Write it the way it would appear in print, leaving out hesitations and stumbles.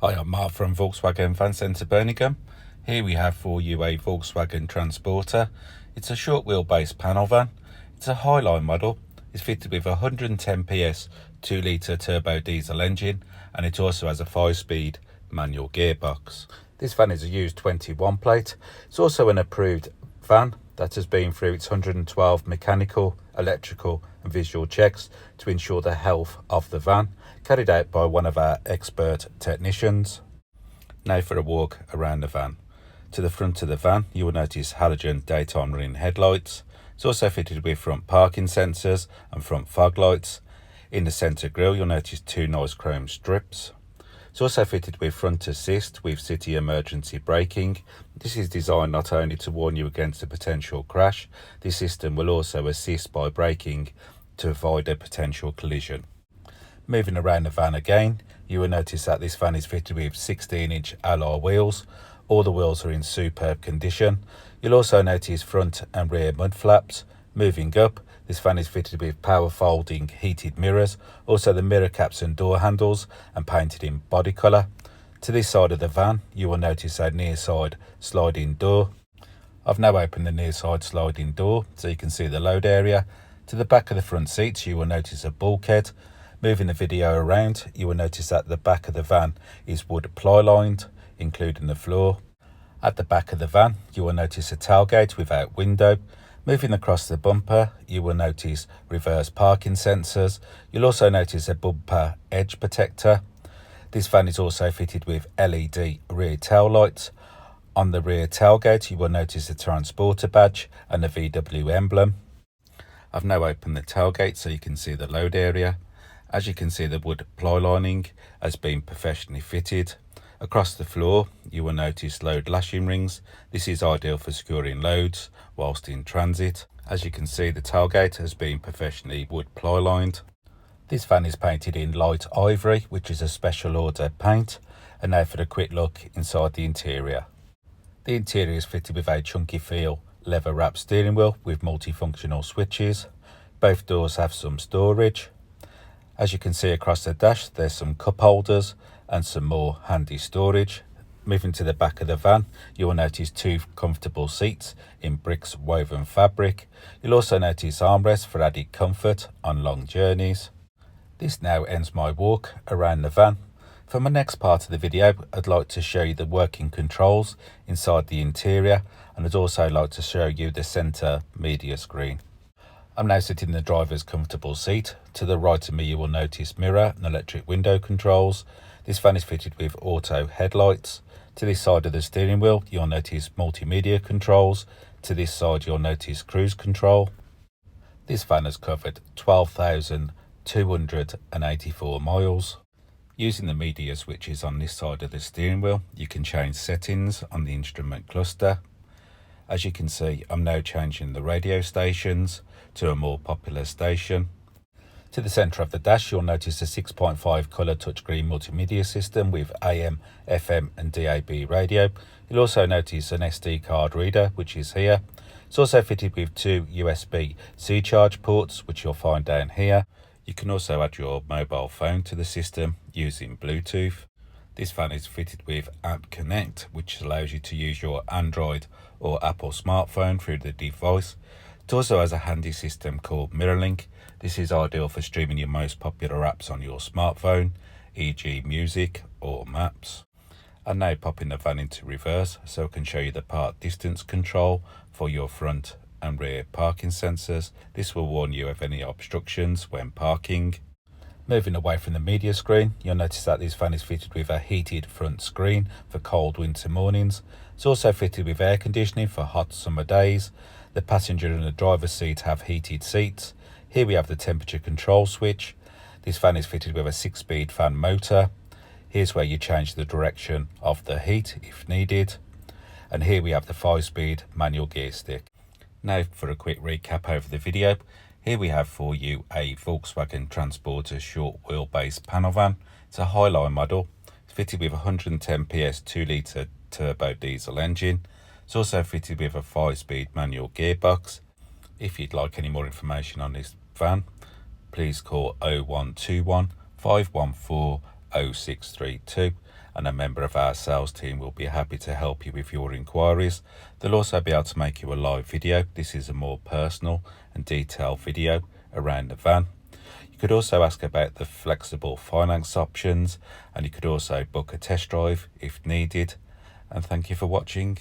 Hi, I'm Mark from Volkswagen Fan Centre Birmingham. Here we have for you a Volkswagen Transporter. It's a short wheelbase panel van. It's a Highline model. It's fitted with a 110 PS 2 litre turbo diesel engine, and it also has a 5-speed manual gearbox. This van is a used 21 plate. It's also an approved van that has been through its 112 mechanical, electrical and visual checks to ensure the health of the van, carried out by one of our expert technicians. Now for a walk around the van. To the front of the van, you will notice halogen daytime running headlights. It's also fitted with front parking sensors and front fog lights. In the centre grille, you'll notice 2 nice chrome strips. It's also fitted with front assist with city emergency braking. This is designed not only to warn you against a potential crash, this system will also assist by braking to avoid a potential collision. Moving around the van again, you will notice that this van is fitted with 16-inch alloy wheels. All the wheels are in superb condition. You'll also notice front and rear mud flaps. Moving up, this van is fitted with power folding heated mirrors, also the mirror caps and door handles, and painted in body colour. To this side of the van, you will notice a near side sliding door. I've now opened the near side sliding door so you can see the load area. To the back of the front seats, you will notice a bulkhead. Moving the video around, you will notice that the back of the van is wood ply-lined, including the floor. At the back of the van, you will notice a tailgate without window. Moving across the bumper, you will notice reverse parking sensors. You'll also notice a bumper edge protector. This van is also fitted with LED rear tail lights. On the rear tailgate, you will notice a transporter badge and a VW emblem. I've now opened the tailgate so you can see the load area. As you can see, the wood ply lining has been professionally fitted. Across the floor, you will notice load lashing rings. This is ideal for securing loads whilst in transit. As you can see, the tailgate has been professionally wood ply lined. This van is painted in Light Ivory, which is a special order paint. And now for a quick look inside the interior. The interior is fitted with a chunky feel leather wrapped steering wheel with multifunctional switches. Both doors have some storage. As you can see across the dash, there's some cup holders and some more handy storage. Moving to the back of the van, you will notice 2 comfortable seats in bricks woven fabric. You'll also notice armrests for added comfort on long journeys. This now ends my walk around the van. For my next part of the video, I'd like to show you the working controls inside the interior, and I'd also like to show you the centre media screen. I'm now sitting in the driver's comfortable seat. To the right of me, you will notice mirror and electric window controls. This van is fitted with auto headlights. To this side of the steering wheel, you'll notice multimedia controls. To this side, you'll notice cruise control. This van has covered 12,284 miles. Using the media switches on this side of the steering wheel, you can change settings on the instrument cluster. As you can see, I'm now changing the radio stations to a more popular station. To the centre of the dash, you'll notice a 6.5 colour touchscreen multimedia system with AM, FM and DAB radio. You'll also notice an SD card reader, which is here. It's also fitted with 2 USB-C charge ports, which you'll find down here. You can also add your mobile phone to the system using Bluetooth. This van is fitted with App Connect, which allows you to use your Android or Apple smartphone through the device. It also has a handy system called MirrorLink. This is ideal for streaming your most popular apps on your smartphone, e.g. music or maps. I'm now popping the van into reverse so I can show you the park distance control for your front and rear parking sensors. This will warn you of any obstructions when parking. Moving away from the media screen, you'll notice that this van is fitted with a heated front screen for cold winter mornings. It's also fitted with air conditioning for hot summer days. The passenger and the driver's seat have heated seats. Here we have the temperature control switch. This van is fitted with a 6-speed fan motor. Here's where you change the direction of the heat if needed. And here we have the 5-speed manual gear stick. Now for a quick recap over the video. Here we have for you a Volkswagen Transporter short wheelbase panel van. It's a Highline model. It's fitted with a 110 PS 2 litre turbo diesel engine. It's also fitted with a 5-speed manual gearbox. If you'd like any more information on this van, please call 0121 514 0632 and a member of our sales team will be happy to help you with your inquiries. They'll also be able to make you a live video. This is a more personal and detailed video around the van. You could also ask about the flexible finance options, and you could also book a test drive if needed. And thank you for watching.